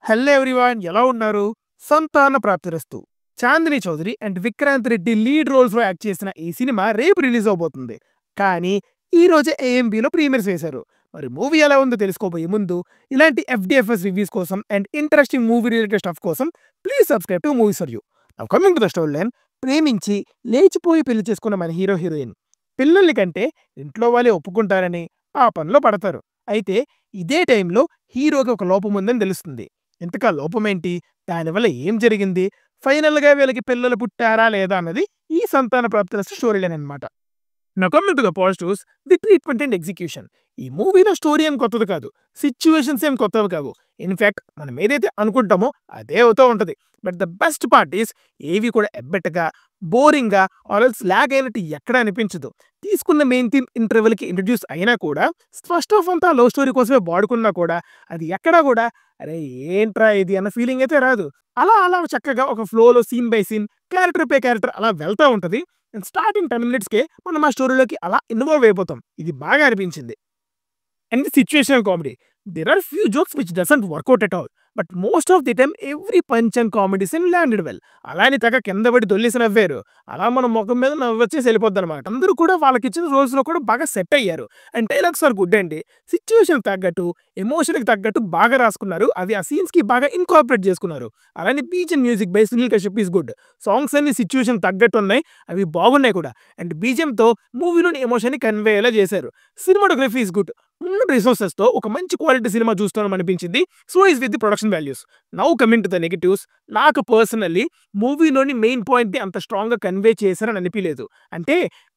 Hello everyone, ఎలా ఉన్నారు? Santhana Prapthirasthu. Chandini Chowdary and Vikrant Reddy lead roles లో యాక్ట్ చేసిన ఈ సినిమా రేపు రిలీజ్ అవబోతుంది. కానీ ఈ రోజే ఏఎంబీలో ప్రీమియర్స్ వేశారు. మరి మూవీ ఎలా ఉందో తెలుసుకోబోయే ముందు ఇలాంటి ఎఫ్డిఎఫ్ఎస్ రివ్యూస్ కోసం and interesting movie related stuff కోసం please subscribe to movies for you. Now coming to the story line. ప్రేమించి లేచిపోయి పెళ్లి చేసుకున్న మన హీరో హీరోయిన్ పిల్లల్ని కంటే ఇంట్లో వాళ్ళే ఒప్పుకుంటారని ఆ పనిలో పడతారు. అయితే ఇదే టైంలో హీరోకి ఒక లోపం ఉందని తెలుస్తుంది. ఇంతకా లోపమేంటి, దానివల్ల ఏం జరిగింది, ఫైనల్గా వీళ్ళకి పిల్లలు పుట్టారా లేదా అన్నది ఈ సంతాన ప్రాప్తి స్టోరీ లైన్ అనమాట. Now coming to the positives, the treatment and execution. ఈ మూవీలో స్టోరీ ఏం కొత్తది కాదు, సిచ్యువేషన్స్ ఏం కొత్తవి కావు. ఇన్ఫ్యాక్ట్ మనం ఏదైతే అనుకుంటామో అదే అవుతూ ఉంటుంది. But the best part is ఏవి కూడా ఎబ్బెట్టగా, బోరింగ్గా ఆల్స్ ల్యాగ్ అయినట్టు ఎక్కడ అనిపించదు. తీసుకున్న మెయిన్ థీమ్ ఇంటర్వెల్కి ఇంట్రడ్యూస్ అయినా కూడా ఫస్ట్ ఆఫ్ అంతా లవ్ స్టోరీ కోసమే వాడుకున్నా కూడా అది ఎక్కడా కూడా అరే ఏంట్రా ఇది అన్న ఫీలింగ్ అయితే రాదు. అలా అలా చక్కగా ఒక ఫ్లోలో సీన్ బై సీన్, క్యారెక్టర్ పై క్యారెక్టర్ అలా వెళ్తూ ఉంటుంది. స్టార్టింగ్ 10 minutesకే మనం ఆ స్టోరీలోకి అలా ఇన్వాల్వ్ అయిపోతాం. ఇది బాగా అనిపించింది. And the situational comedy, there are few jokes which doesn't work out at all, but most of the time every punch and comedy scene landed well. అలాని తెగ కింద పడి దొల్లేసి నవ్వారు, అలా మన ముఖం మీద నవ్వొచ్చేసి వెళ్ళిపోద్ది అనమాట. అందరూ కూడా వాళ్ళకి ఇచ్చిన రోల్స్ లో కూడా బాగా సెట్ అయ్యారు. అండ్ డైలాగ్స్ ఆర్ గుడ్ అండి. సిచ్యువేషన్ తగ్గట్టు, ఎమోషన్కి తగ్గట్టు బాగా రాసుకున్నారు. అవి ఆ సీన్స్ కి బాగా ఇన్కార్పొరేట్ చేసుకున్నారు. అలానే beach and music by Sunil Kashyap is good. Songs అన్ని సిచ్యువేషన్ తగ్గట్టు ఉన్నాయి, అవి బాగున్నాయి కూడా. అండ్ బీజిఎంతో మూవీలోని ఎమోషన్ ని కన్వే అయ్యేలా చేశారు. Cinematography is good. ఉన్న రిసోర్సెస్ తో ఒక మంచి క్వాలిటీ సినిమా చూస్తాం అనిపించింది. So is with the production values. Now coming to the negatives, నాకు పర్సనల్లీ మూవీలోని మెయిన్ పాయింట్ ని అంత స్ట్రాంగ్ గా కన్వే చేశారని అనిపించలేదు. అంటే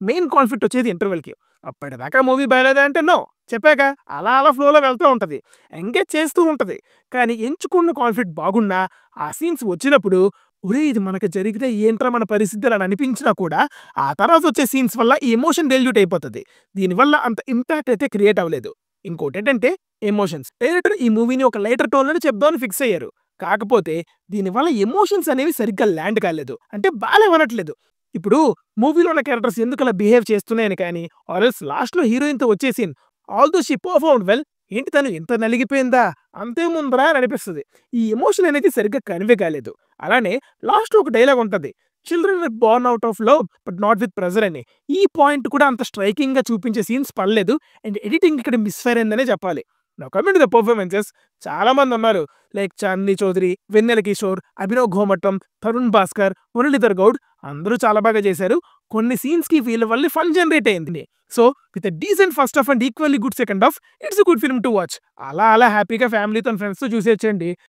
మెయిన్ కాన్ఫ్లిక్ట్ వచ్చేది ఇంటర్వెల్ కి. అప్పటిదాకా మూవీ బాగాలేదా అంటే నో, చెప్పాక అలా అలా ఫ్లోలో వెళ్తూ ఉంటది, ఎంగేజ్ చేస్తూ ఉంటది. కానీ ఎంచుకున్న కాన్ఫ్లిక్ట్ బాగున్నా ఆ సీన్స్ వచ్చినప్పుడు ఒరే ఇది మనకి జరిగితే ఏంట్రా మన పరిస్థితి అని అనిపించినా కూడా ఆ తర్వాత వచ్చే సీన్స్ వల్ల ఈ ఎమోషన్ డైల్యూట్ అయిపోతుంది. దీనివల్ల అంత ఇంపాక్ట్ అయితే క్రియేట్ అవ్వలేదు. ఇంకోటి ఏంటంటే ఎమోషన్స్. డైరెక్టర్ ఈ మూవీని ఒక లైటర్ టోన్ లోనే చెప్దామని ఫిక్స్ అయ్యారు. కాకపోతే దీనివల్ల ఎమోషన్స్ అనేవి సరిగ్గా ల్యాండ్ కాలేదు, అంటే బాగాలేవనట్లేదు. ఇప్పుడు మూవీలో ఉన్న క్యారెక్టర్స్ ఎందుకు అలా బిహేవ్ చేస్తున్నాయని కానీ, ఆర్ఎల్స్ లాస్ట్ లో హీరోయిన్ తో వచ్చే scene although she performed well, ఏంటి తను ఎంత నలిగిపోయిందా అంతే ముందరా అని అనిపిస్తుంది. ఈ ఎమోషన్ అనేది సరిగ్గా కన్వే కాలేదు. అలానే లాస్ట్ ఒక డైలాగ్ ఉంటుంది, children are born out of love but not with pressure అని. ఈ పాయింట్ కూడా అంత స్ట్రైకింగ్ గా చూపించే సీన్స్ పడలేదు. అండ్ ఎడిటింగ్ ఇక్కడ మిస్ఫైర్ అయిందనే చెప్పాలి. నా కమింగ్ టు ద పర్ఫార్మెన్సెస్, చాలా మంది ఉన్నారు లైక్ చాందిని చౌదరి, వెన్నెల కిషోర్, అభినవ్ ఘోమటం, తరుణ్ భాస్కర్, మురళీధర్ గౌడ్, అందరూ చాలా బాగా చేశారు. కొన్ని సీన్స్ కి వీళ్ళ వల్ల ఫన్ జనరేట్ అయింది. So with a decent first half and equally good second half, it's a good film to watch. అలా అలా హ్యాపీగా ఫ్యామిలీతో ఫ్రెండ్స్ తో చూసేయచ్చండి.